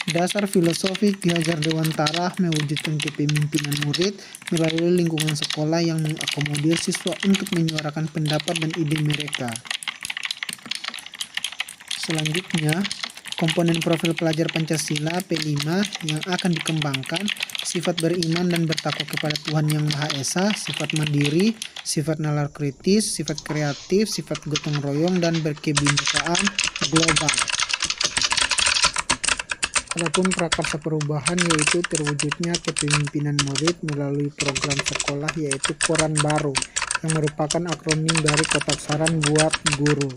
Dasar filosofi Ki Hajar Dewantara mewujudkan kepemimpinan murid melalui lingkungan sekolah yang mengakomodir siswa untuk menyuarakan pendapat dan ide mereka. Selanjutnya, komponen profil pelajar Pancasila P5 yang akan dikembangkan: sifat beriman dan bertakwa kepada Tuhan Yang Maha Esa, sifat mandiri, sifat nalar kritis, sifat kreatif, sifat gotong royong, dan berkebinekaan global. Adapun prakarsa perubahan yaitu terwujudnya kepemimpinan murid melalui program sekolah yaitu Koran Baru yang merupakan akronim dari kotak saran buat guru.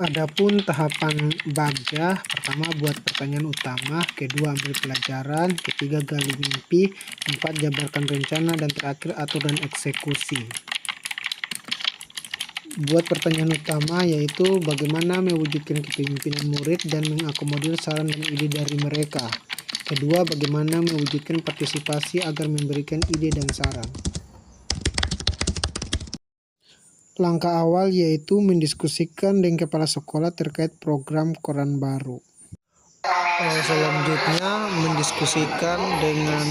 Adapun tahapan Bagja, pertama buat pertanyaan utama, kedua ambil pelajaran, ketiga gali mimpi, keempat jabarkan rencana, dan terakhir atur dan eksekusi. Buat pertanyaan utama yaitu bagaimana mewujudkan kepemimpinan murid dan mengakomodir saran dan ide dari mereka. Kedua, bagaimana mewujudkan partisipasi agar memberikan ide dan saran. Langkah awal yaitu mendiskusikan dengan kepala sekolah terkait program Koran Baru. Selanjutnya mendiskusikan dengan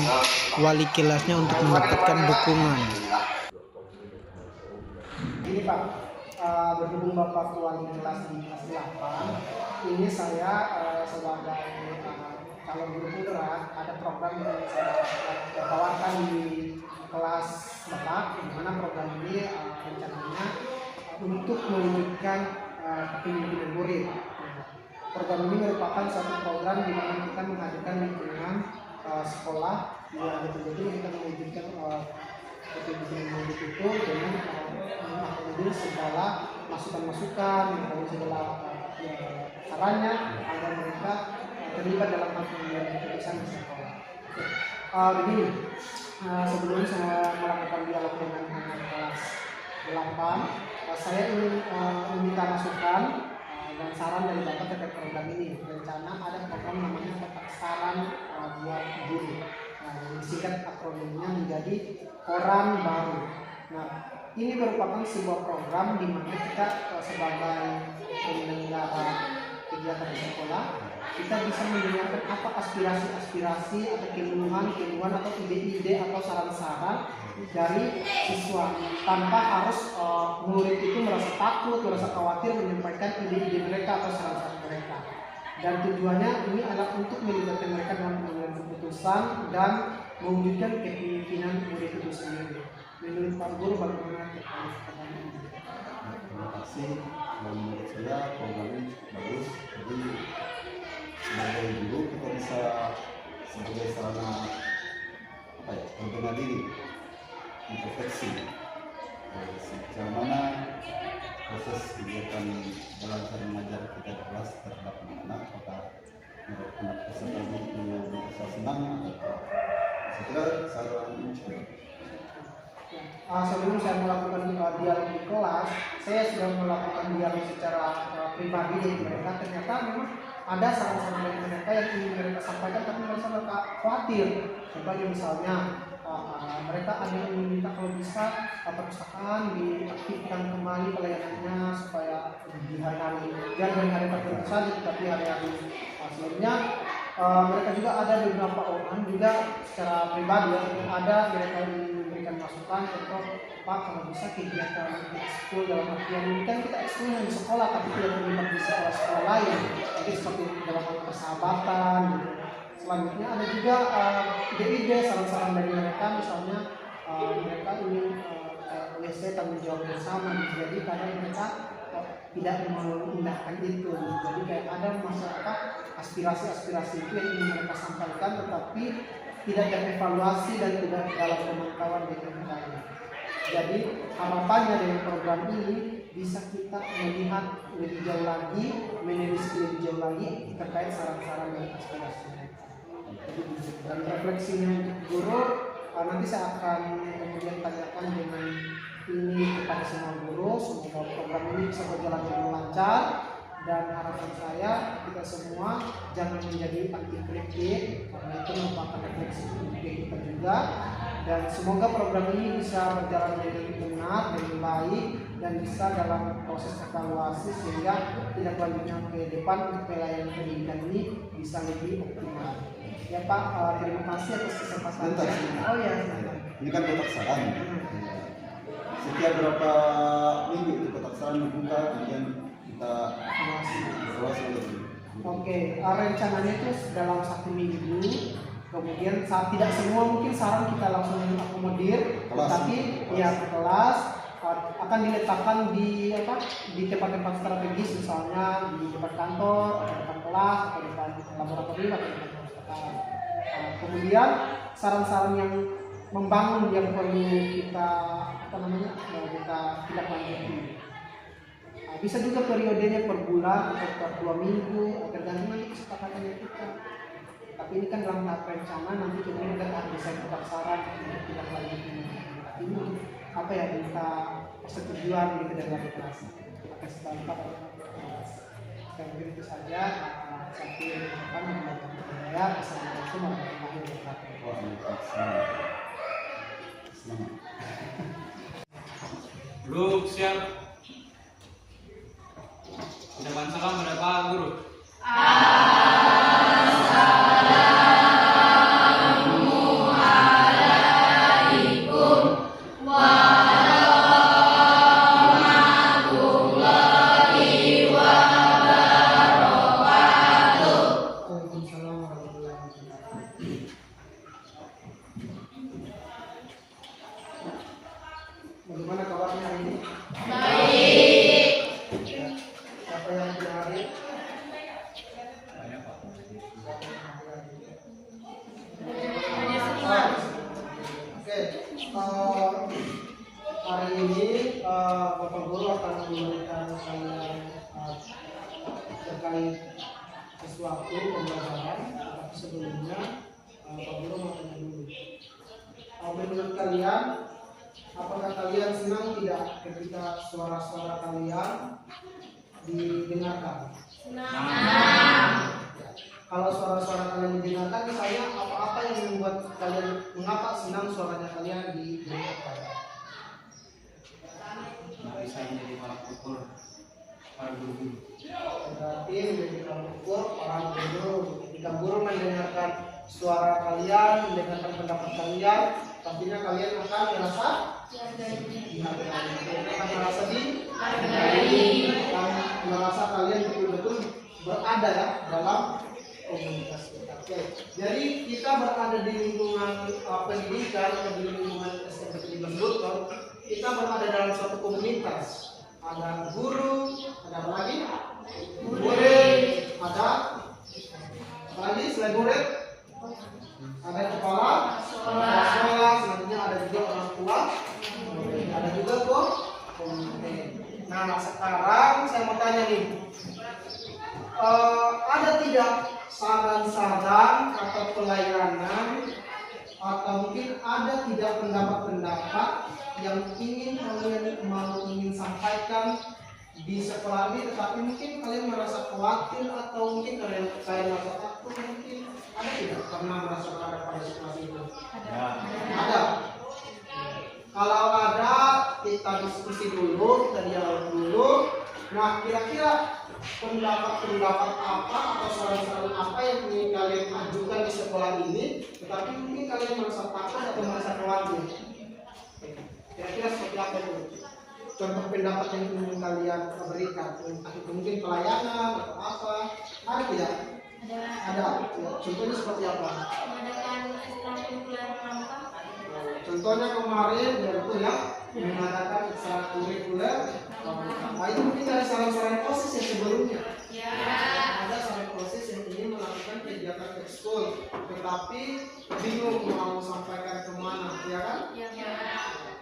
wali kelasnya untuk mendapatkan dukungan. Ini Pak, berhubung Bapak wali kelas di kelas 8, ini saya sebagai calon guru penggerak ada program yang saya tawarkan di kelas Bapak, di mana program ini rencananya untuk mewujudkan kepemimpinan murid. Program ini merupakan suatu program di mana kita menghadirkan lingkungan sekolah yang betul-betul kita mewujudkan kepemimpinan murid itu dengan mengakomodir segala masukan-masukan, segala sarannya agar mereka terlibat dalam pengambilan keputusan di sekolah. Begini, sebelum saya melakukan dialog dengan anak kelas 8, saya ingin meminta masukan dan saran dari Bapak terkait program ini. Rencana ada program namanya kotak saran buat guru. Disingkat akronimnya menjadi Koran Baru. Nah, ini merupakan sebuah program di mana kita sebagai penyelenggara kegiatan di sekolah, kita bisa mendengarkan apa aspirasi atau keluhan atau ide-ide atau saran-saran dari siswa tanpa harus murid itu merasa takut, merasa khawatir menyampaikan ide-ide mereka atau saran-saran mereka. Dan tujuannya ini adalah untuk melibatkan mereka dalam pengambilan keputusan dan mewujudkan kepemimpinan murid itu sendiri. Menurut Pak Guru bagaimana pertanyaan ini? Terima kasih. Menurut saya program ini cukup bagus. Jadi sebagai guru kita bisa sebagai sarana membina diri, introspeksi. Sejauh mana proses kegiatan belajar mengajar kita di kelas terhadap anak-anak, apakah anak peserta didik merasa senang atau sekedar saran mencoba. Sebelum saya melakukan dialog di kelas, saya sudah melakukan dialog secara pribadi dengan mereka. Ternyata memang ada saran-saran dari mereka yang ingin mereka sampaikan, tapi mereka khawatir. Contohnya misalnya mereka ada yang meminta kalau bisa perpustakaan diaktifkan kembali pelayanannya supaya di hari-hari, jangan hari tertentu saja, tetapi hari-hari sebelumnya. Mereka juga ada beberapa orang juga secara pribadi yang ada mereka memberikan masukan, contoh Pak kalau bisa kegiatan ekskul dalam artian ini kan kita ekskul di sekolah tapi tidak terlibat di sekolah lain, jadi seperti dalam hal persahabatan gitu. Selanjutnya ada juga ide-ide saran-saran dari mereka, misalnya mereka ingin WC tanggung jawab bersama, jadi kadang mereka tidak mengindahkan itu, jadi kayak ada masyarakat aspirasi-aspirasi itu yang ingin mereka sampaikan tetapi tidak terevaluasi dan tidak dalam pemantauan dengan baik. Jadi harapannya dengan program ini bisa kita melihat lebih jauh lagi, menelisik lebih jauh lagi terkait saran-saran dan aspirasi mereka. Dan refleksinya untuk guru nanti saya akan kemudian tanyakan dengan ini kepada semua guru. Semoga program ini bisa berjalan dengan lancar Dan harapan saya kita semua jangan menjadi anti kritik, karena itu merupakan refleksi diri kita juga. Dan semoga program ini bisa berjalan dengan benar, dengan baik, dan bisa dalam proses evaluasi sehingga tidak lanjutnya ke depan pelayanan pendidikan ini bisa lebih optimal. Ya Pak, terima kasih atas kesempatannya. Oh ya, ini kan kotak saran. Setiap berapa minggu itu kotak saran dibuka, kemudian kita evaluasi lagi. Oke, rencananya itu dalam 1 minggu. Kemudian saat tidak semua mungkin saran kita langsung akomodir, tapi ya kelas akan diletakkan di tempat-tempat strategis, misalnya di depan kantor, atau depan kelas, atau depan laboratorium, atau depan perpustakaan. Kemudian saran-saran yang membangun yang perlu kita kita tidak lanjuti. Bisa juga periodenya per bulan atau per 2 minggu, tergantung nanti kesepakatannya kita. Tapi ini kan dalam tahap rencana, nanti kemudian kita akan desain kotak saran untuk tidak lanjuti. Ini apa ya, minta persetujuan gitu dari administrasi. Maka setelah dan begitu saja. Sampai depan mengucapkan saya assalamualaikum warahmatullahi wabarakatuh. Waalaikumsalam. Guru siap. Ucapan salam pada Pak Guru. Waalaikumsalam warahmatullahi wabarakatuh. Bagaimana kabarnya hari ini? Baik. Siapa yang hadir? Oke, hari ini Bapak Guru akan memberikan kalian terkait sesuatu pembelajaran, tapi sebelumnya Bapak Guru mau tanya dulu. Menurut kalian, apakah kalian senang tidak ketika suara-suara kalian didengarkan? Senang. Kalau suara-suara kalian didengarkan, misalnya apa-apa yang membuat kalian, mengapa senang suaranya kalian didengarkan? Bisa menjadi tolak ukur para guru. Berarti menjadi tolak ukur para guru. Ketika guru mendengarkan suara kalian, mendengarkan pendapat kalian, pastinya kalian akan merasa dihargai, akan merasa dihargai, akan merasa kalian betul-betul berada ya dalam komunitas kita. Oke, jadi kita berada di lingkungan pendidikan atau di lingkungan SMP 17 Buton, kita berada dalam suatu komunitas. Ada guru, ada apa lagi? Murid, ada apa lagi selain murid? Ada kepala sekolah, selanjutnya ada juga orang tua, ada juga komite. Nah, sekarang saya mau tanya nih, ada tidak saran-saran atau pelayanan atau mungkin ada tidak pendapat-pendapat yang ingin kalian ingin sampaikan di sekolah ini, tetapi mungkin kalian merasa khawatir atau mungkin kalian merasa takut, mungkin ada tidak pernah merasa ada pada situasi itu? Ada. Kalau ada, kita diskusi dulu, kita dialog dulu. Nah, kira-kira pendapat-pendapat apa atau saran-saran apa yang ingin kalian ajukan di sekolah ini, tetapi mungkin kalian merasa takut atau merasa khawatir? Kira-kira seperti apa itu? Contoh pendapat yang ingin kalian berikan, entah itu mungkin pelayanan atau apa, ada tidak? Ada. Ya, contohnya seperti apa? Mengadakan ekstrakurikuler pramuka. Contohnya kemarin yaitu ya mengadakan ekstrakurikuler pramuka. Nah, itu mungkin ada saran-saran OSIS yang sebelumnya. Ya. Ada saran OSIS yang ingin melakukan kegiatan ekskul, tetapi bingung mau sampaikan kemana, ya kan? Ya.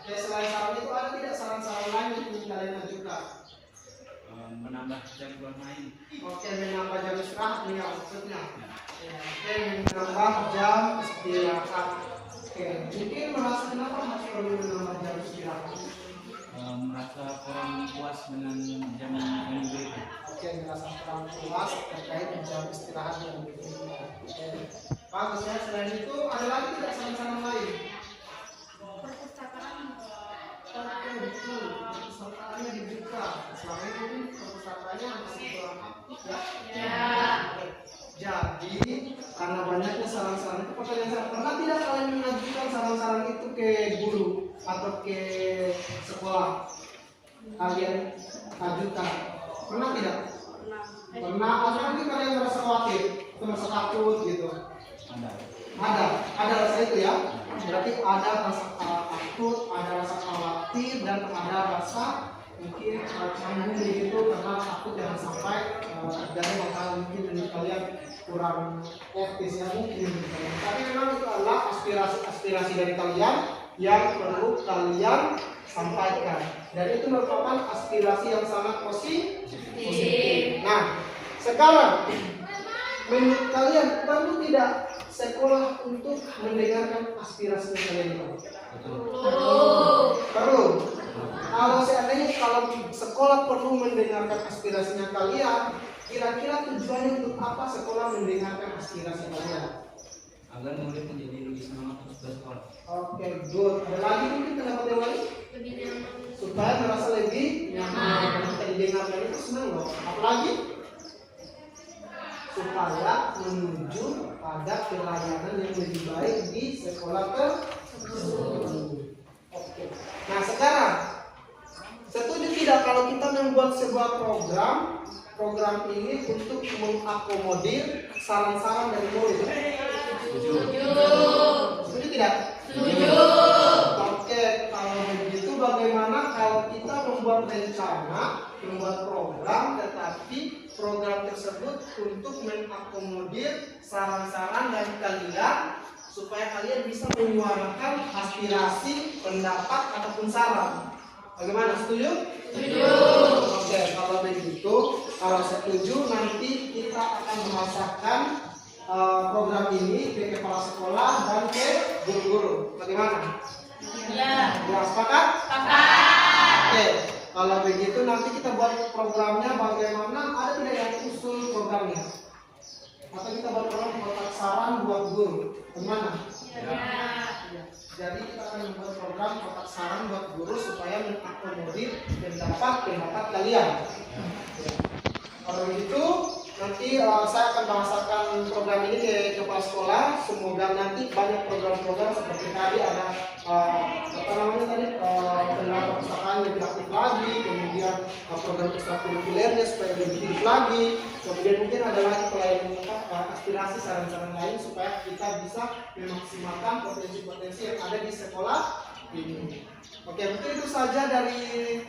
Selain saran itu ada tidak saran-saran lain yang ingin kalian ajukan? Menambah jam bermain. Oke, menambah jam istirahat nih ya maksudnya. Ya, oke, menambah jam istirahat. Oke, mungkin merasa kenapa harus perlu menambah jam istirahat? Merasa kurang puas dengan jam minggu itu. penjelasan kurang luas terkait jam istirahat yang diberikan. Oke. Bagus ya. Selain itu ada lagi tidak saran-saran lain? Perpustakaan. Oke, betul. Perpustakaannya dibuka. Selama ini mungkin perpustakaannya masih kurang aktif ya. Oke. Jadi karena banyaknya saran-saran itu pertanyaan saya, pernah tidak kalian mengajukan saran-saran itu ke guru atau ke sekolah? Kalian ajukan? Pernah tidak? Pernah. Atau mungkin kalian merasa khawatir, atau merasa takut gitu? Ada rasa itu ya. Berarti ada rasa takut, ada rasa khawatir, dan ada rasa mungkin canggung begitu karena takut jangan sampai terjadi bakal mungkin menurut kalian kurang etis ya mungkin. Tapi memang itu adalah aspirasi dari kalian yang perlu kalian sampaikan, dan itu merupakan aspirasi yang sangat positif. Nah, sekarang menurut kalian perlu tidak sekolah untuk mendengarkan aspirasi kalian itu? Perlu. Kalau seandainya sekolah perlu mendengarkan aspirasinya kalian, kira-kira tujuannya untuk apa sekolah mendengarkan aspirasi kalian? Agar murid menjadi lebih semangat untuk bersekolah. Oke, good. Ada lagi mungkin pendapat yang lain? Lebih nyaman. Supaya merasa lebih nyaman. Karena kita didengarkan itu senang loh. Apalagi supaya menuju pada pelayanan yang lebih baik di sekolah tersebut. Oke. Nah sekarang, setuju tidak kalau kita membuat sebuah program ini untuk mengakomodir saran-saran dari murid? Setuju tidak? Setuju. Oke, kalau begitu bagaimana kalau kita membuat rencana, membuat program, tetapi program tersebut untuk mengakomodir saran-saran dari kalian supaya kalian bisa menyuarakan aspirasi, pendapat ataupun saran. Bagaimana? Setuju? Setuju. Oke, kalau begitu, kalau setuju nanti kita akan merasakan program ini ke kepala sekolah dan ke guru-guru. Bagaimana? Ya. Ya, sepakat? Sepakat. Oke, kalau begitu nanti kita buat programnya bagaimana? Ada tidak yang usul programnya? Atau kita buat program kotak saran buat guru? Bagaimana? Ya. Jadi kita akan membuat program kotak saran buat guru supaya mengakomodir pendapat kalian. Ya. Kalau begitu nanti saya akan bahasakan program ini ke kepala sekolah. Semoga nanti banyak program-program seperti tadi ada penerapan perpustakaan lebih aktif lagi, kemudian program ekstrakurikulernya supaya lebih hidup lagi, kemudian mungkin ada lagi pelayanan aspirasi saran-saran lain supaya kita bisa memaksimalkan potensi-potensi yang ada di sekolah ini. Oke, mungkin itu saja dari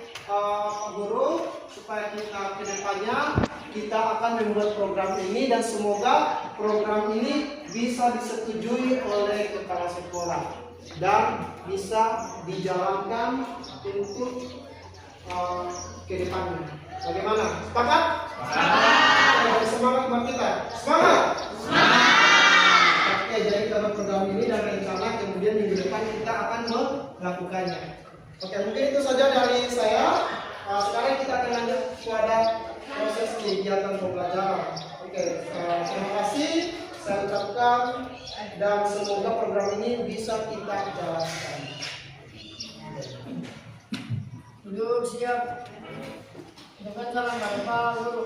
guru supaya kita kedepannya kita akan membuat program ini dan semoga program ini bisa disetujui oleh kepala sekolah dan bisa dijalankan untuk kedepannya. Bagaimana? Sepakat? Sepakat. Semangat buat kita. Semangat. Oke, jadi kita buat program ini dan rencana kemudian minggu depan kita akan melakukannya. Oke, mungkin itu saja dari saya. Sekarang kita akan lanjut kepada proses kegiatan pembelajaran. Oke, terima kasih saya ucapkan dan semoga program ini bisa kita jalankan. Duduk siap. Dengan salam Bapak Guru.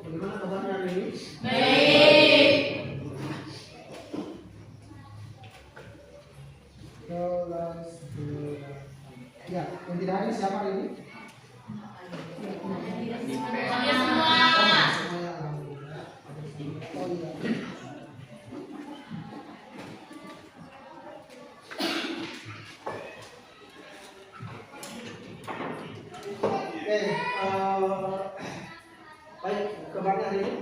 Bagaimana kabarnya hari ini? Ya, yang tidak hadir siapa hari ini? Kalian semua. Semuanya alhamdulillah. Oh iya. Oke, baik, kabarnya hari ini?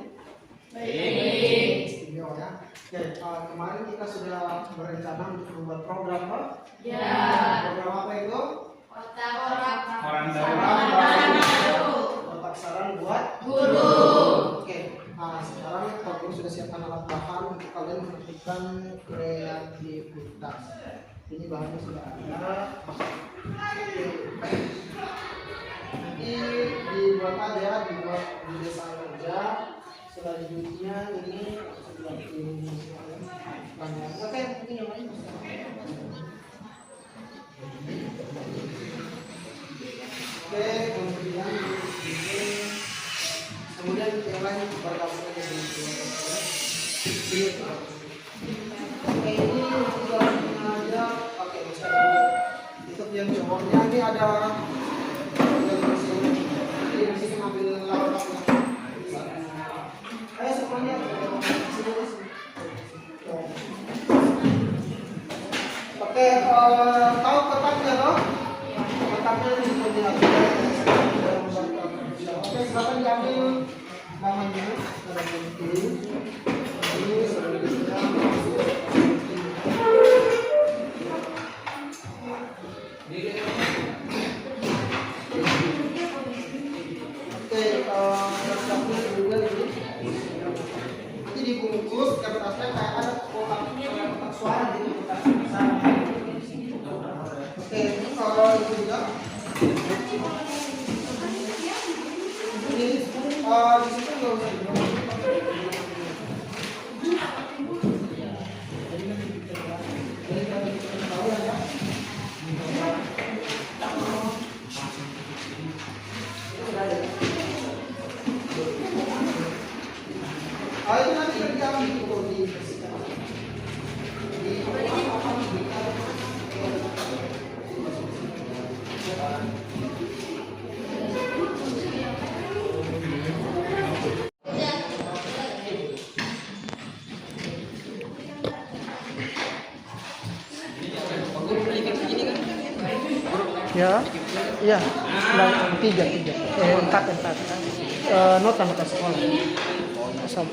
Istimewa ya. Oke, kemarin kita sudah berencana untuk membuat program apa? Ya. Program apa itu? Kotak kalian menentukan kreativitas. Ini bahannya sudah ada. Nanti dibuat aja, dibuat di desain aja. Selanjutnya ini sudah banyak. Oke, mungkin yang lain bisa. Oke, kemudian yang lain bergabung aja dengan oke, ini sudah aja. Oke, bisa untuk yang cowoknya ini ada di sini ambil lawan. Ayo semuanya oke, tahu kotaknya toh? Kotaknya di sini aja. Oke, silakan diambil namanya pada penting. Ini selanjutnya. Oke, kertasnya juga ini. Nanti dibungkus kertasnya kayak ada kotak suara gitu, kotak besar. Oke, kalau itu juga. Ini di situ nggak usah itu nanti diambil dibersihkan. Ya, iya, tiga, empat, nota sekolah. Sabu.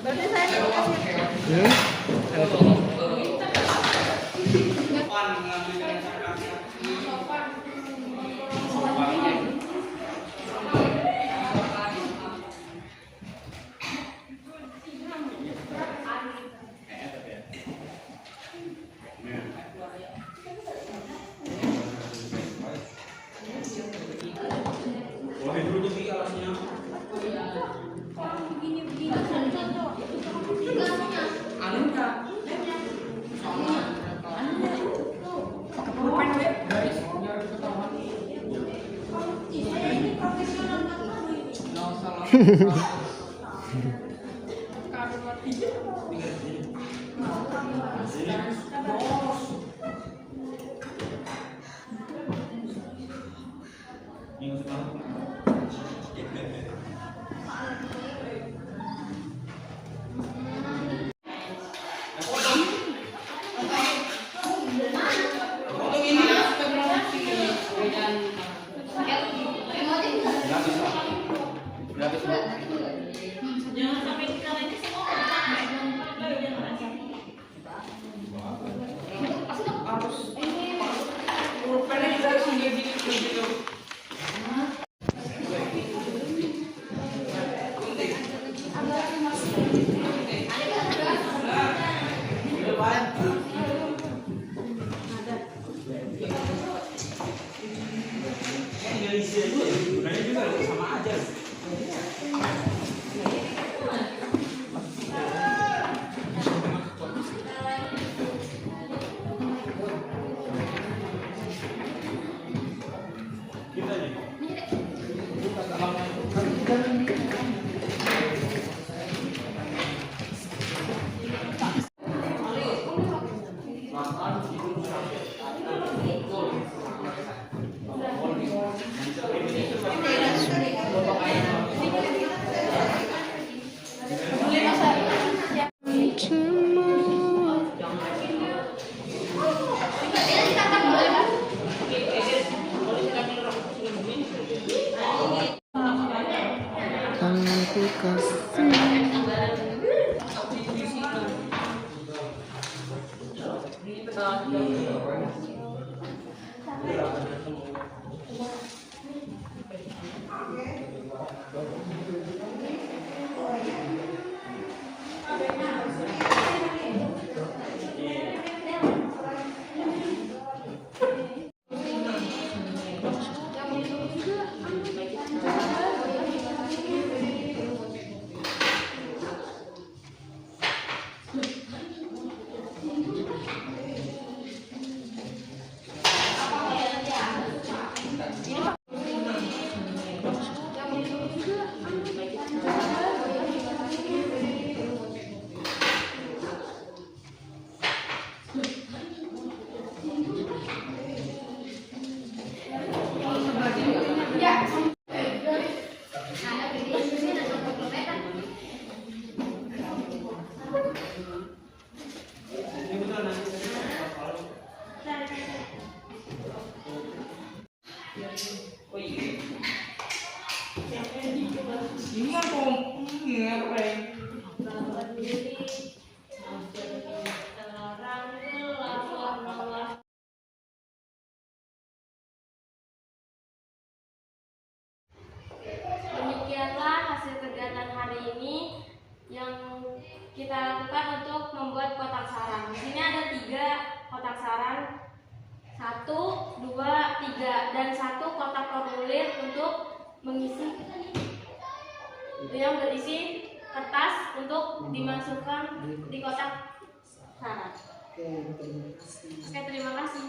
Berarti saya jangan sampai kita lagi semua harus pulpen kita harus gitu. Oh iya. Ini kan ngereng. Demikianlah hasil kegiatan hari ini yang kita lakukan untuk membuat kotak saran. Di sini ada 3 kotak saran, 1, 2, 3, dan 1 kotak formulir untuk mengisi yang berisi kertas untuk dimasukkan di kotak saran. Oke, terima kasih.